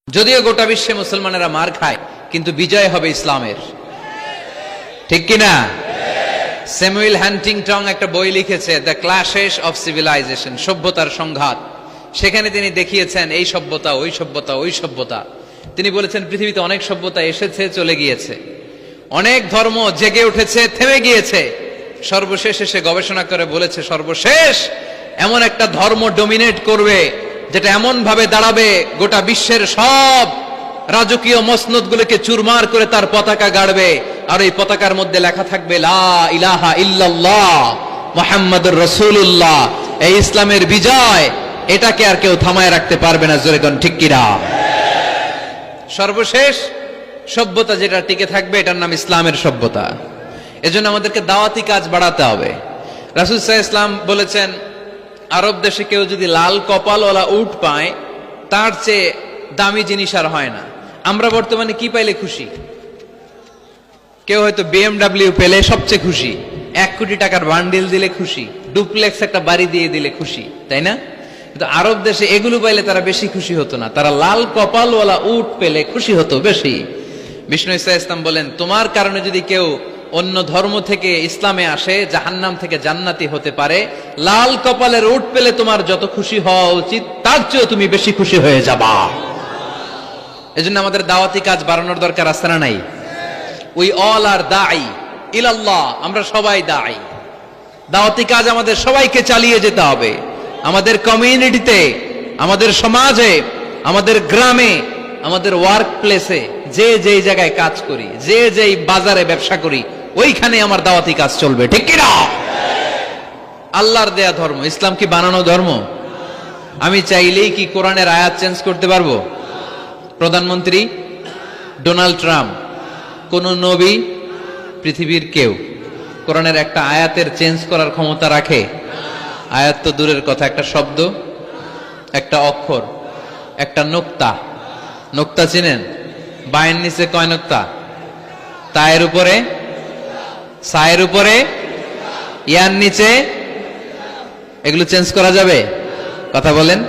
যদিও গোটা বিশ্বে মুসলমানেরা মার খায়, কিন্তু বিজয় হবে ইসলামের। ঠিক কিনা? স্যামুয়েল হান্টিংটন একটা বই লিখেছে, দ্য ক্ল্যাশেস অফ সিভিলাইজেশন, সভ্যতার সংঘাত। সেখানে তিনি দেখিয়েছেন এই সভ্যতা ওই সভ্যতা ওই সভ্যতা। তিনি বলেছেন পৃথিবীতে অনেক সভ্যতা এসেছে, চলে গিয়েছে, অনেক ধর্ম জেগে উঠেছে, থেমে গিয়েছে। সর্বশেষ এসে গবেষণা করে বলেছে, সর্বশেষ এমন একটা ধর্ম ডমিনেট করবে যেটা এমন ভাবে দাঁড়াবে গোটা বিশ্বের সব রাজকীয় মসনদগুলোকে চুরমার করে তার পতাকা গাড়বে, আর এই পতাকার মধ্যে লেখা থাকবে লা ইলাহা ইল্লাল্লাহ মুহাম্মাদুর রাসূলুল্লাহ। এই ইসলামের বিজয়, এটাকে আর কেউ থামায় রাখতে পারবে না। জোরে কোন ঠিক কিনা? সর্বশেষ সভ্যতা যেটা টিকে থাকবে, এটার নাম ইসলামের সভ্যতা। এজন্য আমাদেরকে দাওয়াতি কাজ বাড়াতে হবে। রাসূল সাল্লাল্লাহু আলাইহি ওয়াসাল্লাম বলেছেন, আরব দেশে কেউ যদি লাল কপালওয়ালা উট পায়, তার চেয়ে দামি জিনিস আর হয় না। আমরা বর্তমানে কি পাইলে খুশি? কেউ হয়তো BMW পেলে সবচেয়ে খুশি, 1 কোটি টাকার বান্ডিল দিলে খুশি, ডুপ্লেক্স একটা বাড়ি দিয়ে দিলে খুশি, তাই না? কিন্তু আরব দেশে এগুলো পাইলে তারা বেশি খুশি হতো না, তারা লাল কপালওয়ালা উট পেলে খুশি হতো বেশি। বিষ্ণু ঈসা ইসলাম বলেন, তোমার কারণে যদি কেউ অন্য ধর্ম থেকে ইসলামে আসে, জাহান্নাম থেকে জান্নাতি হতে পারে। লাল কপালের উট পেলে তোমার যত খুশি হওয়া উচিত, তার চেয়েও তুমি বেশি খুশি হয়ে যাবা। এজন্য আমাদের দাওয়াতি কাজ বাড়ানোর দরকার আছে না নাই? উই অল আর দাঈ ইলাল্লাহ, আমরা সবাই দাঈ। দাওয়াতি কাজ আমাদের সবাইকে চালিয়ে যেতে হবে। আমাদের কমিউনিটিতে, আমাদের সমাজে, আমাদের গ্রামে, আমাদের ওয়ার্ক প্লেসে, যে যেই জায়গায় কাজ করি, যে যেই বাজারে ব্যবসা করি, ওইখানে আমার দাওয়াতি কাজ চলবে। ঠিক কিনা? আল্লাহর দেয়া ধর্ম। ইসলাম কি বানানো ধর্ম? আমি চাইলেই কি কোরআনের আয়াত চেঞ্জ করতে পারবো? প্রধানমন্ত্রী ডোনাল্ড ট্রাম্প, কোন নবী, পৃথিবীর কেউ কোরআনের একটা আয়াতের চেঞ্জ করার ক্ষমতা রাখে? আয়াত তো দূরের কথা, একটা শব্দ, একটা অক্ষর, একটা নোক্তা। নোক্তা চিনেন? বায়ের নিচে কয় নোক্তা? তায়ের উপরে, সায়ের উপরে, ইয়ার নিচে। এগুলো চেঞ্জ করা যাবে? কথা বলেন।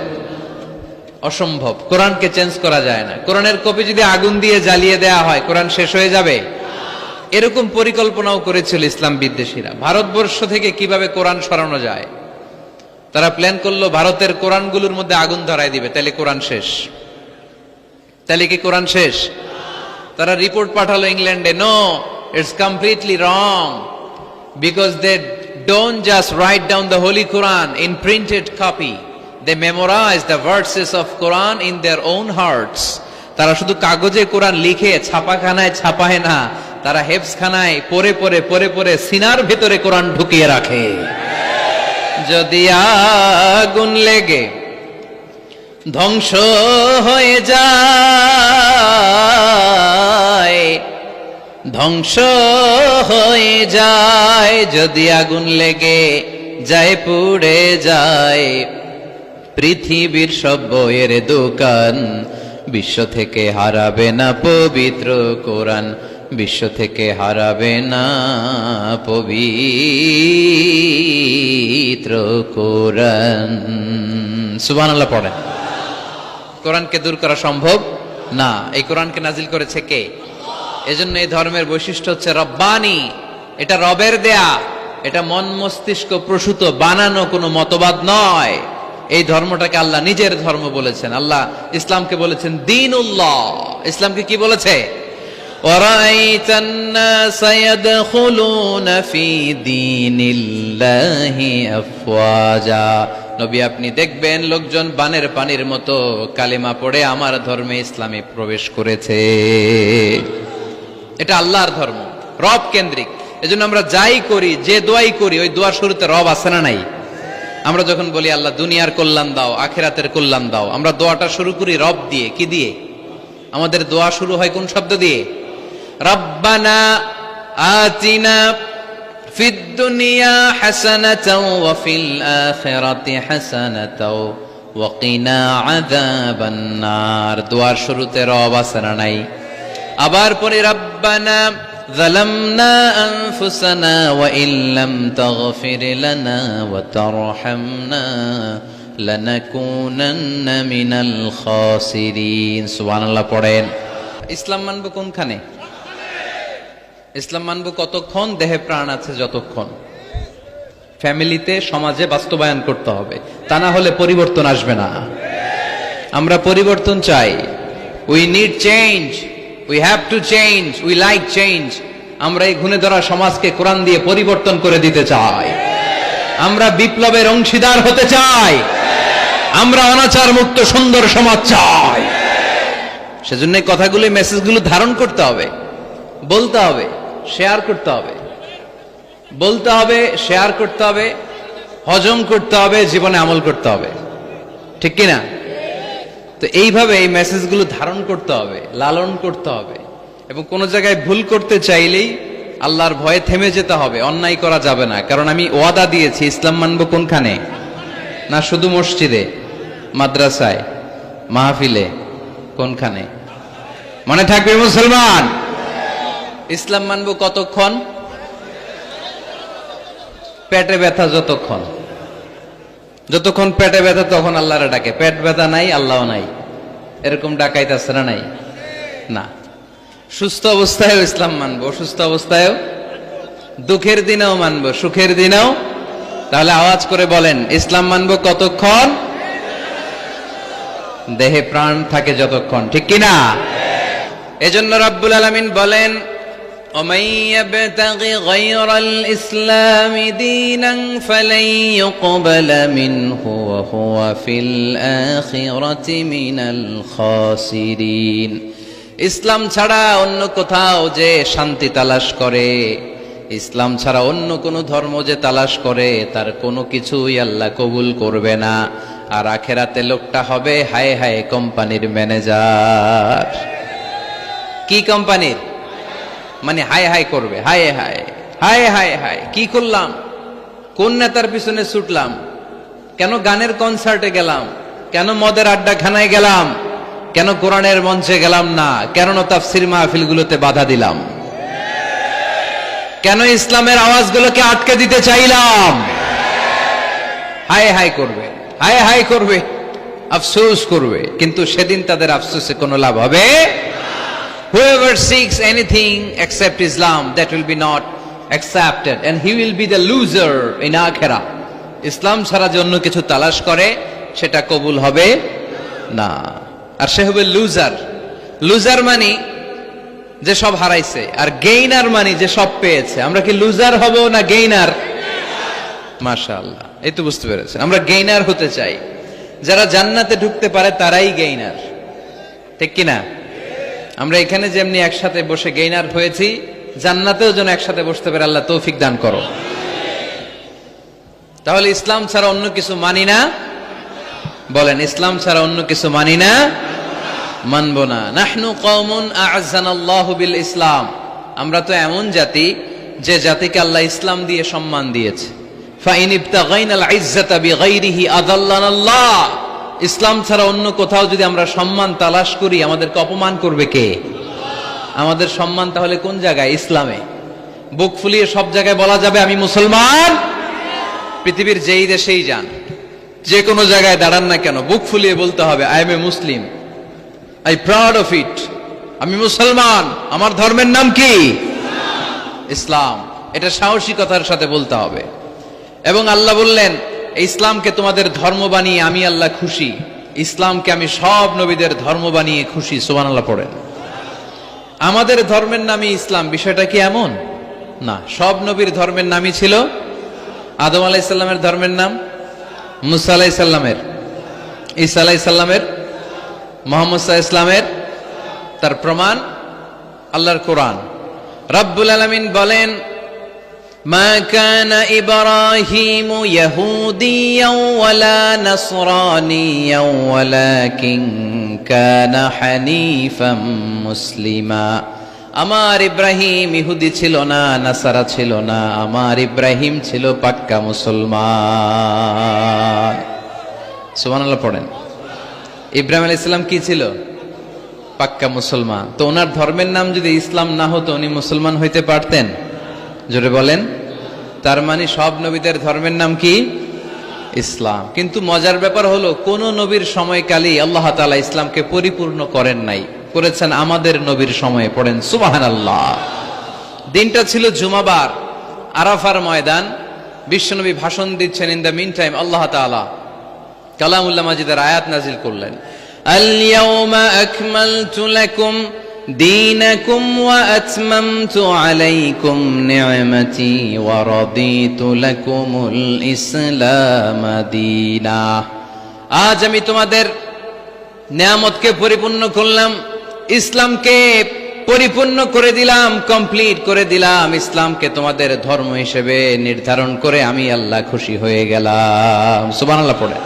অসম্ভব। কোরআনকে চেঞ্জ করা যায় না। কোরআনের কপি যদি আগুন দিয়ে জ্বালিয়ে দেয়া হয়, কোরআন শেষ হয়ে যাবে? এরকম পরিকল্পনাও করেছিল ইসলাম বিদ্বেষীরা, ভারতবর্ষ থেকে কিভাবে কোরআন সরানো যায়। তারা প্ল্যান করলো ভারতের কোরআনগুলোর মধ্যে আগুন ধরায় দিবে, তাহলে কোরআন শেষ। তাহলে কি কোরআন শেষ? তারা রিপোর্ট পাঠালো ইংল্যান্ডে, no, it's completely wrong, because they don't just write down the holy Quran in printed copy, they memorize the verses of Quran in their own hearts. তারা শুধু কাগজে কোরআন লিখে ছাপাখানায় ছাপায় না, তারা হেফজখানায় পড়ে পড়ে পড়ে পড়ে সিনার ভিতরে কোরআন ঢুকিয়ে রাখে। যদি আগুন লেগে ধ্বংস হয়ে যায়, ধ্বংস হয়ে যায়, যদি আগুন লেগে যায়, পুড়ে যায় পৃথিবীর সব বইয়ের দোকান, বিশ্ব থেকে হারাবে না পবিত্র কোরআন, বিশ্ব থেকে হারাবে না পবিত্র কোরআন। সুবহানাল্লাহ পড়েন। কোরআনকে দূর করা সম্ভব না। এই কোরআনকে নাজিল করেছে কে? এজন্য এই ধর্মের বৈশিষ্ট্য হচ্ছে রব্বানি। এটা রবের দেয়া, এটা মন মস্তিষ্ক প্রসূত বানানো কোনো মতবাদ নয়। এই ধর্মটাকে আল্লাহ নিজের ধর্ম বলেছেন। আল্লাহ ইসলামকে বলেছেন দীনুল্লাহ। ইসলামকে কি বলেছে? ওয়ারাইতান নাসা ইয়াদখুলুনা ফি দীনিল্লাহি আফওয়াজা। নবী, আপনি দেখবেন লোকজন বানের পানির মতো কালেমা পড়ে আমার ধর্মে ইসলামে প্রবেশ করেছে। এটা আল্লাহর ধর্ম, রব কেন্দ্রিক। এজন্য আমরা যাই করি, যে দোয়াই করি, ওই দোয়ার শুরুতে রব আছে না নাই? আমরা যখন বলি আল্লাহ দুনিয়ার কল্যাণ দাও, আখিরাতের কল্যাণ দাও, আমরা দোয়াটা শুরু করি রব দিয়ে। কি দিয়ে? আমাদের দোয়া শুরু হয় কোন শব্দ দিয়ে? রব্বানা আতিনা ফিদ দুনিয়া হাসানাতাও ওয়া ফিল আখিরাতি হাসানাতাও ওয়া কিনা আযাবান নার। দোয়ার শুরুতে রব আছে না নাই? আবার পরে রব্বানা ظلمنا أنفسنا وإن لم تغفر لنا وترحمنا لنكونن من الخاسرين সুবহানাল্লাহ পড়েন। ইসলাম মানব কোনখানে? ইসলাম মানব কতক্ষণ? দেহে প্রাণ আছে যতক্ষণ। ফ্যামিলিতে, সমাজে বাস্তবায়ন করতে হবে, তা না হলে পরিবর্তন আসবে না। আমরা পরিবর্তন চাই। We need change, we have to change, we like change. আমরা এই ঘুণে ধরা সমাজকে কোরআন দিয়ে পরিবর্তন করে দিতে চাই। আমরা বিপ্লবের অংশীদার হতে চাই। আমরা অনাচার মুক্ত সুন্দর সমাজ চাই। সেজন্য এই কথাগুলো, মেসেজগুলো ধারণ করতে হবে, বলতে হবে, শেয়ার করতে হবে, বলতে হবে, শেয়ার করতে হবে, হজম করতে হবে, জীবনে আমল করতে হবে, ঠিক কিনা? তো এইভাবে এই মেসেজগুলো ধারণ করতে হবে, লালন করতে হবে। এবং কোন জায়গায় ভুল করতে চাইলেই আল্লাহর ভয়ে থেমে যেতে হবে, অন্যায় করা যাবে না। কারণ আমি ওয়াদা দিয়েছি, ইসলাম মানব কোনখানে? না শুধু মসজিদে, মাদ্রাসায়, মাহফিলে, কোনখানে? মনে থাকবে মুসলমান, ইসলাম মানব কতক্ষণ? পেটে ব্যথা যতক্ষণ। যতক্ষণ পেটে ব্যথা তখন আল্লাহরে ডাকে। পেট ব্যথা নাই, আল্লাহ নাই, এরকম ডাকাইতেছে না? নাই না। সুস্থ অবস্থায়ও ইসলাম মানব, অসুস্থ অবস্থায়ও, দুঃখের দিনেও মানব, সুখের দিনেও। তাহলে আওয়াজ করে বলেন, ইসলাম মানব কতক্ষণ? দেহে প্রাণ থাকে যতক্ষণ, ঠিক কিনা? এজন্য রব্বুল আলামিন বলেন, ومن يبتغ غير الإسلام دينا فلن يقبل منه وهو في الآخرة من الخاسرين। ইসলাম ছাড়া অন্য কোথাও যে শান্তি তালাশ করে, ইসলাম ছাড়া অন্য কোন ধর্ম যে তালাশ করে, তার কোনো কিছুই আল্লাহ কবুল করবে না। আর আখেরাতে লোকটা হবে হায় হায় কোম্পানির ম্যানেজার। কি কোম্পানির? মানে হায় হায় করবে, হায় হায় হায় হায় হায়, কি করলাম, কোন নেতার পিছনে ছুটলাম, কেন গানের কনসার্টে গেলাম, কেন মদের আড্ডাখানায় গেলাম, কেন কোরআনের মঞ্চে গেলাম না, কেন তাফসীর মাহফিলগুলোতে বাধা দিলাম, কেন ইসলামের আওয়াজগুলোকে আটকে দিতে চাইলাম। হায় হায় করবে, হায় হায় করবে, আফসোস করবে, কিন্তু সেদিন তাদের আফসোসে কোনো লাভ হবে। Whoever seeks anything except Islam, that will be not accepted, and he will be the loser in akhirah. ইসলাম ছাড়া যে অন্য কিছু তালাশ করে, সেটা কবুল হবে না, আর সে হবে লুজার। লুজার মানে যে সব হারাইছে, আর গেইনার মানে যে সব পেয়েছে। আমরা কি লুজার হব না গেইনার? মাশাআল্লাহ, এই তো বুঝতে পেরেছেন, আমরা গেইনার হতে চাই। যারা জান্নাতে ঢুকতে পারে তারাই গেইনার, ঠিক কিনা? আমরা এখানে যেমনি একসাথে বসে গেইনার হয়েছি, জান্নাতেও যেন একসাথে বসতে পারে, আল্লাহ তৌফিক দান করো। তাহলে ইসলাম ছাড়া অন্য কিছু মানি না, বলেন ইসলাম ছাড়া অন্য কিছু মানি না, মানব না। নাহনু কওমুন আ'আযানাল্লাহু বিল ইসলাম, আমরা তো এমন জাতি যে জাতিকে আল্লাহ ইসলাম দিয়ে সম্মান দিয়েছে। ফাইন ইবতাগাইনাল ইজ্জাতা বিগাইরিহি আযাল্লানাল্লাহ, ইসলাম ছাড়া অন্য কোথাও যদি আমরা সম্মান তালাশ করি, আমাদেরকে অপমান করবে কে? আমাদের সম্মান তাহলে কোন জায়গায়? ইসলামে। বুক ফুলিয়ে সব জায়গায় বলা যাবে আমি মুসলমান। পৃথিবীর যেই দেশেই যান, যে কোনো জায়গায় দাঁড়ান না কেন, বুক ফুলিয়ে বলতে হবে I M A Muslim, I proud of it, আমি মুসলমান, আমার ধর্মের নাম কি? ইসলাম। এটা সাহসিকতার সাথে বলতে হবে। এবং আল্লাহ বললেন, ইসলামকে তোমাদের ধর্ম বানিয়ে আমি আল্লাহ খুশি। ইসলামকে আমি সব নবীদের ধর্ম বানিয়ে খুশি। সুবহানাল্লাহ পড়েন। আমাদের ধর্মের নামই ইসলাম, বিষয়টা কি এমন না? সব নবীর ধর্মের নামই ছিল। আদম আলাইহিস সালামের ধর্মের নাম, মুসা আলাইহিস সালামের, ঈসা আলাইহিস সালামের, মুহাম্মদ সাল্লাল্লাহু আলাইহি ওয়াসাল্লামের। তার প্রমাণ আল্লাহর কোরআন। রব্বুল আলামিন বলেন, মা কানা ইব্রাহিমু ইয়াহুদিয়াও ওয়ালা নাসরানিয়াও ওয়ালাকিন কানা হানিফাম মুসলিমা। আমার ইব্রাহিম ইহুদি ছিল না, নাসারা ছিল না, আমার ইব্রাহিম ছিল পাক্কা মুসলমান। সুবহানাল্লাহ পড়েন। ইব্রাহিম আলাইহিস সালাম কি ছিল? পাক্কা মুসলমান। তো ওনার ধর্মের নাম যদি ইসলাম না হতো, উনি মুসলমান হইতে পারতেন? জোরে বলেন। তার মানে সব নবীদের ধর্মের নাম কি? ইসলাম। কিন্তু মজার ব্যাপার হলো কোন নবীর সময়কালেই আল্লাহ তাআলা ইসলামকে পরিপূর্ণ করেন নাই, করেছেন আমাদের নবীর সময়ে। পড়েন সুবহানাল্লাহ। দিনটা ছিল জুমাবার, আরাফার ময়দান। বিশ্বনবী ভাষণ দিচ্ছেন। ইন দ্য মিন টাইম আল্লাহ তাআলা কালামুল্লাহ মাজিদের আয়াত নাজিল করলেন, আল ইয়াউমা আকমালতু লাকুম দীনাকুম ওয়া আতমামতু আলাইকুম নি'মাতি ওয়া রাদিতু লাকুমুল ইসলাম দীনা। আজ আমি তোমাদের নিয়ামতকে পরিপূর্ণ করলাম, ইসলামকে পরিপূর্ণ করে দিলাম, কমপ্লিট করে দিলাম। ইসলামকে তোমাদের ধর্ম হিসেবে নির্ধারণ করে আমি আল্লাহ খুশি হয়ে গেলাম। সুবহানাল্লাহ পড়ে।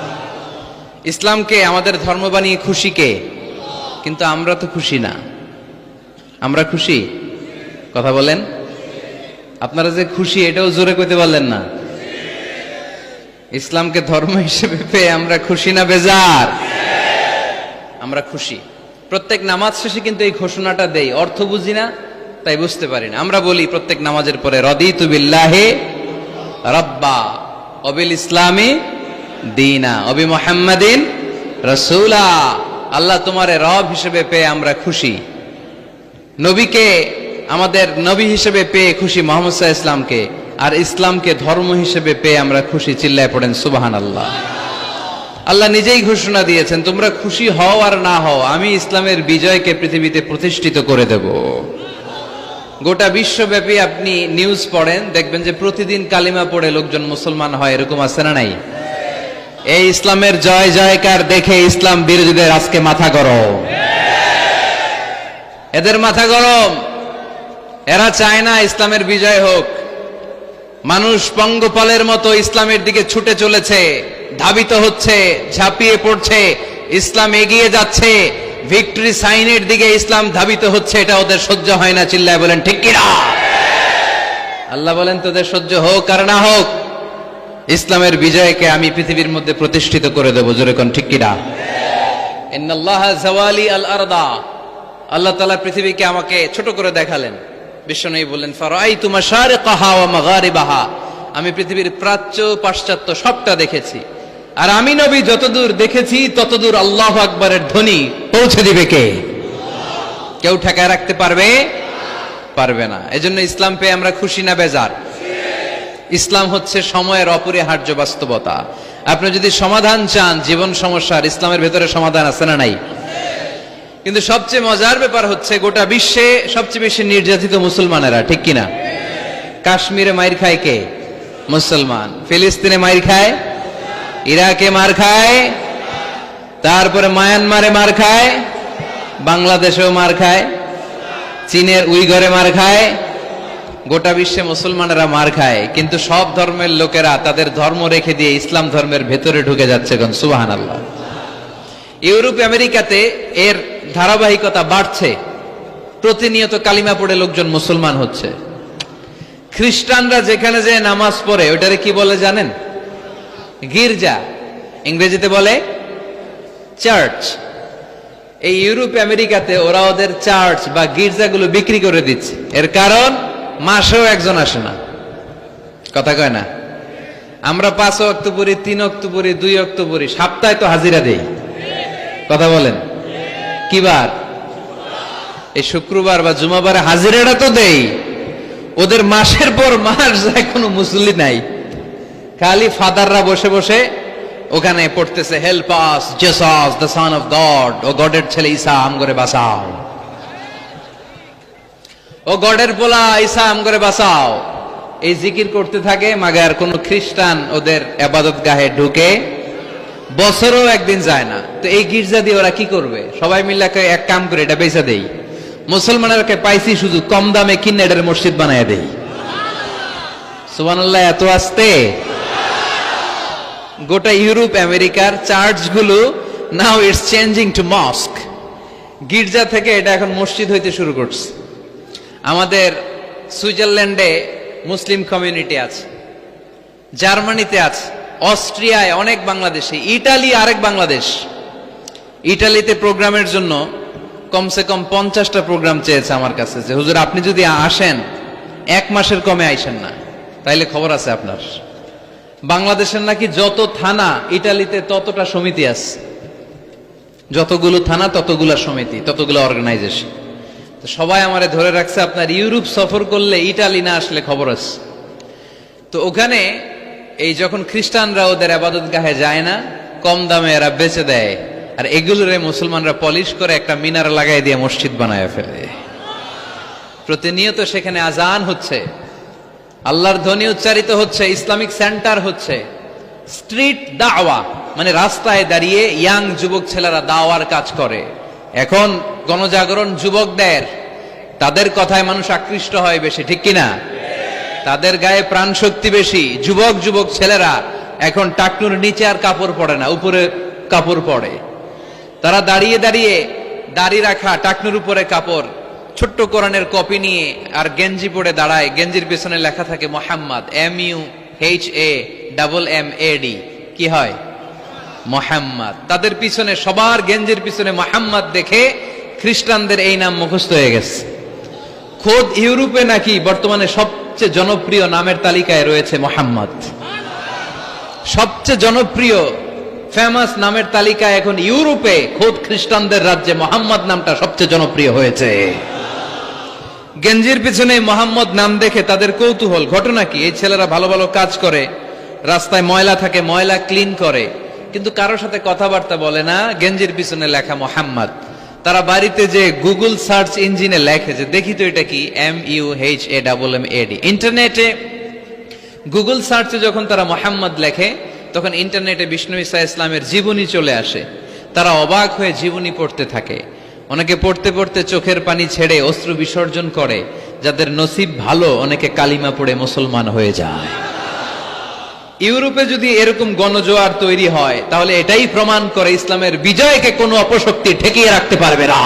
ইসলামকে আমাদের ধর্ম বানিয়ে খুশি কে? কিন্তু আমরা তো খুশি না। আমরা খুশি? কথা বলেন। আপনারা যে খুশি এটাও জোরে কইতে পারলেন না। ইসলামকে ধর্ম হিসেবে পেয়ে আমরা খুশি না বেজার? আমরা খুশি। প্রত্যেক নামাজ শেষে কিন্তু এই ঘোষণাটা দেই, অর্থ বুঝি না তাই বুঝতে পারি না। আমরা বলি প্রত্যেক নামাজের পরে, রাদিতু বিল্লাহি রাব্বা ওয়া বিল ইসলামি দীনা ওয়া বি মুহাম্মাদিন রাসূলা। আল্লাহ তোমারে রব হিসেবে পেয়ে আমরা খুশি, নবীকে আমাদের নবী হিসেবে পেয়ে খুশি মুহাম্মদ সাল্লাল্লাহু আলাইহি ইসলামকে, আর ইসলামকে ধর্ম হিসেবে পেয়ে আমরা খুশি। চিল্লায় পড়েন সুবহানাল্লাহ। আল্লাহ নিজেই ঘোষণা দিয়েছেন, তোমরা খুশি হও আর না হও, আমি ইসলামের বিজয়কে পৃথিবীতে প্রতিষ্ঠিত করে দেব। গোটা বিশ্বব্যাপী আপনি নিউজ পড়েন, দেখবেন যে প্রতিদিন কালিমা পড়ে লোকজন মুসলমান হয়। এরকম আছে না নাই? এই ইসলামের জয় জয়কার দেখে ইসলাম বিরোধীদের আজকে মাথা গরম, এদের মাথা গরম। এরা চায় না ইসলামের বিজয় হোক। মানুষ পঙ্গপালের মতো ইসলামের দিকে ছুটে চলেছে, ধাবিত হচ্ছে, ঝাঁপিয়ে পড়ছে, ইসলাম এগিয়ে যাচ্ছে, ভিক্টরি সাইনের দিকে ইসলাম ধাবিত হচ্ছে। এটা ওদের সহ্য হয় না। চিল্লায় বলেন ঠিক কিনা? আল্লাহ বলেন তোদের সহ্য হোক আর না হোক, ইসলামের বিজয়কে আমি পৃথিবীর মধ্যে প্রতিষ্ঠিত করে দেব। জোরে কোন ঠিক কিনা? ইন্নাল্লাহা যাওয়ালি আল আরদা। আল্লাহ তাআলা পৃথিবীকে আমাকে ছোট করে দেখালেন। বিশ্বনবী বললেন, ফারাআইতু মাশারিকাহা ওয়া মাগারিবাহা। আমি পৃথিবীর প্রাচ্য পাশ্চাত্য সবটা দেখেছি। আর আমি নবী যতদূর দেখেছি ততদূর আল্লাহু আকবারের ধ্বনি পৌঁছে দিবে কে? কেউ ঠেকায় রাখতে পারবে? পারবে না। এজন্য ইসলাম পেয়ে আমরা খুশি না বেজার? ইসলাম হচ্ছে সময়ের অপরিহার্য বাস্তবতা। আপনি যদি সমাধান চান জীবন সমস্যার, ইসলামের ভেতরে সমাধান আছে না নাই? কিন্তু সবচেয়ে মজার ব্যাপার হচ্ছে গোটা বিশ্বে সবচেয়ে বেশি নির্যাতিত মুসলমানেরা, ঠিক কিনা? কাশ্মীরে মাইর খায় কে? মুসলমান। ফিলিস্তিনে মাইর খায়, ইরাকে মার খায়, তারপরে মায়ানমারে মার খায়, বাংলাদেশেও মার খায়, চীনের উইঘরে মার খায়, গোটা বিশ্বে মুসলমানেরা মার খায়। কিন্তু সব ধর্মের লোকেরা তাদের ধর্ম রেখে দিয়ে ইসলাম ধর্মের ভেতরে ঢুকে যাচ্ছে। সুবহানাল্লাহ। ইউরোপ আমেরিকাতে এর ধারাবাহিকতা বাড়ছে। প্রতিনিয়ত কালিমা পড়ে লোকজন মুসলমান হচ্ছে। খ্রিস্টানরা যেখানে যে নামাজ পড়ে ওটারে কি বলে জানেন? গির্জা। ইংরেজিতে বলে চার্চ। এই ইউরোপ আমেরিকাতে ওরা ওদের চার্চ বা গির্জাগুলো বিক্রি করে দিচ্ছে। এর কারণ মাসেও একজন আসে না। কথা কয় না? আমরা 5 ওয়াক্ত পড়ি, 3 ওয়াক্ত পড়ি, 2 ওয়াক্ত পড়ি, সপ্তাহে তো হাজিরা দেই। কথা বলেন। কি বার? এই শুক্রবার বা জুমাবারে হাজিরাটা তো দেই। ওদের মাসের পর মাস যায়, কোনো মুসল্লি নাই। খালি ফাদাররা বসে বসে ওখানে পড়তেছে, help us Jesus the son of God. ও গডের ছেলে ঈসা, আম করে বাঁচাও। ও গডের পোলা ঈসা, আম করে বাঁচাও। এই জিকির করতে থাকে। মাগার কোন খ্রিস্টান ওদের ইবাদত গাহে ঢুকে বছরও একদিন যায় না। তো এই গির্জা দিয়ে ওরা কি করবে? সবাই মিলে এক কাম করে এটা বেচা দেই। মুসলমানকে পাইছি শুধু কম দামে কিনে এটার মসজিদ বানায় দেই। সুবহানাল্লাহ। এত আসতে গোটা ইউরোপ আমেরিকার চার্চগুলো now it's changing to mosque. গির্জা থেকে এটা এখন মসজিদ হইতে শুরু করছে। আমাদের সুইজারল্যান্ডে মুসলিম কমিউনিটি আছে, জার্মানিতে আছে, অস্ট্রিয়ায় অনেক বাংলাদেশি, ইটালি আরেক বাংলাদেশ। ইটালিতে প্রোগ্রামের জন্য কমসে কম 50টা প্রোগ্রাম চেয়েছে আমার কাছে, যে হুজুর আপনি যদি আসেন 1 মাসের কমে আইসেন না, তাইলে খবর আছে আপনার। বাংলাদেশের নাকি যত থানা ইটালিতে ততটা সমিতি আছে, যতগুলো থানা ততগুলা সমিতি, ততগুলো অর্গানাইজেশন। তো সবাই আমারে ধরে রাখছে আপনার ইউরোপ সফর করলে ইটালি না আসলে খবর আছে। তো ওখানে এই যখন খ্রিস্টানরা ওদের আবাদত গাহে যায় না, কম দামে এরা বেচে দেয়, আর এগুলোরে মুসলমানরা পলিশ করে একটা মিনার লাগাই দিয়ে মসজিদ বানায় ফেলে। প্রতিনিয়ত সেখানে আজান হচ্ছে, আল্লাহর ধ্বনি উচ্চারিত হচ্ছে, ইসলামিক সেন্টার হচ্ছে, স্ট্রিট দাওয়া মানে রাস্তায় দাঁড়িয়ে ইয়াং যুবক ছেলেরা দাওয়ার কাজ করে। এখন গণজাগরণ যুবকদের, তাদের কথায় মানুষ আকৃষ্ট হয় বেশি, ঠিক কিনা? তাদের গায়ে প্রাণ শক্তি বেশি। যুবক যুবক ছেলেরা এখন টাকনুর নিচে আর কাপড় পরে না, উপরে কাপড় পরে। তারা দাঁড়িয়ে দাঁড়িয়ে দাড়ি রাখা, টাকনুর উপরে কাপড়, ছোট্ট কোরআনের কপি নিয়ে আর গেঞ্জি পরে দাঁড়ায়। গেঞ্জির পিছনে লেখা থাকে মোহাম্মদ, MUHAMMAD, কি হয়? মোহাম্মদ। তাদের পিছনে, সবার গেঞ্জির পিছনে মোহাম্মদ দেখে খ্রিস্টানদের এই নাম মুখস্থ হয়ে গেছে। খোদ ইউরোপে নাকি বর্তমানে সবচেয়ে জনপ্রিয় নামের তালিকায় রয়েছে মোহাম্মদ। সবচেয়ে জনপ্রিয় ফেমাস নামের তালিকায় এখন ইউরোপে খোদ খ্রিস্টানদের রাজ্যে মোহাম্মদ নামটা সবচেয়ে জনপ্রিয় হয়েছে। গেঞ্জির পিছনে মোহাম্মদ নাম দেখে তাদের কৌতূহল। ঘটনা কি? এই ছেলেরা ভালো ভালো কাজ করে, রাস্তায় ময়লা থাকে, ময়লা ক্লিন করে, কিন্তু কারোর সাথে কথাবার্তা বলে না, গেঞ্জির পিছনে লেখা মোহাম্মদ। তারা বাড়িতে যে গুগল সার্চ ইঞ্জিনে লেখে যে দেখি তো এটা কি, MUHAMMAD। ইন্টারনেটে গুগল সার্চে যখন তারা মোহাম্মদ লেখে, তখন ইন্টারনেটে বিষ্ণু ঈসা ইসলামের জীবনী চলে আসে। তারা অবাক হয়ে জীবনী পড়তে থাকে। অনেকে পড়তে পড়তে চোখের পানি ছেড়ে অশ্রু বিসর্জন করে। যাদের নসিব ভালো, অনেকে কালিমা পড়ে মুসলমান হয়ে যায়। ইউরোপে যদি এরকম গণজোয়ার তৈরি হয়, তাহলে এটাই প্রমাণ করে ইসলামের বিজয়কে কোনো অপশক্তি ঠেকিয়ে রাখতে পারবে না।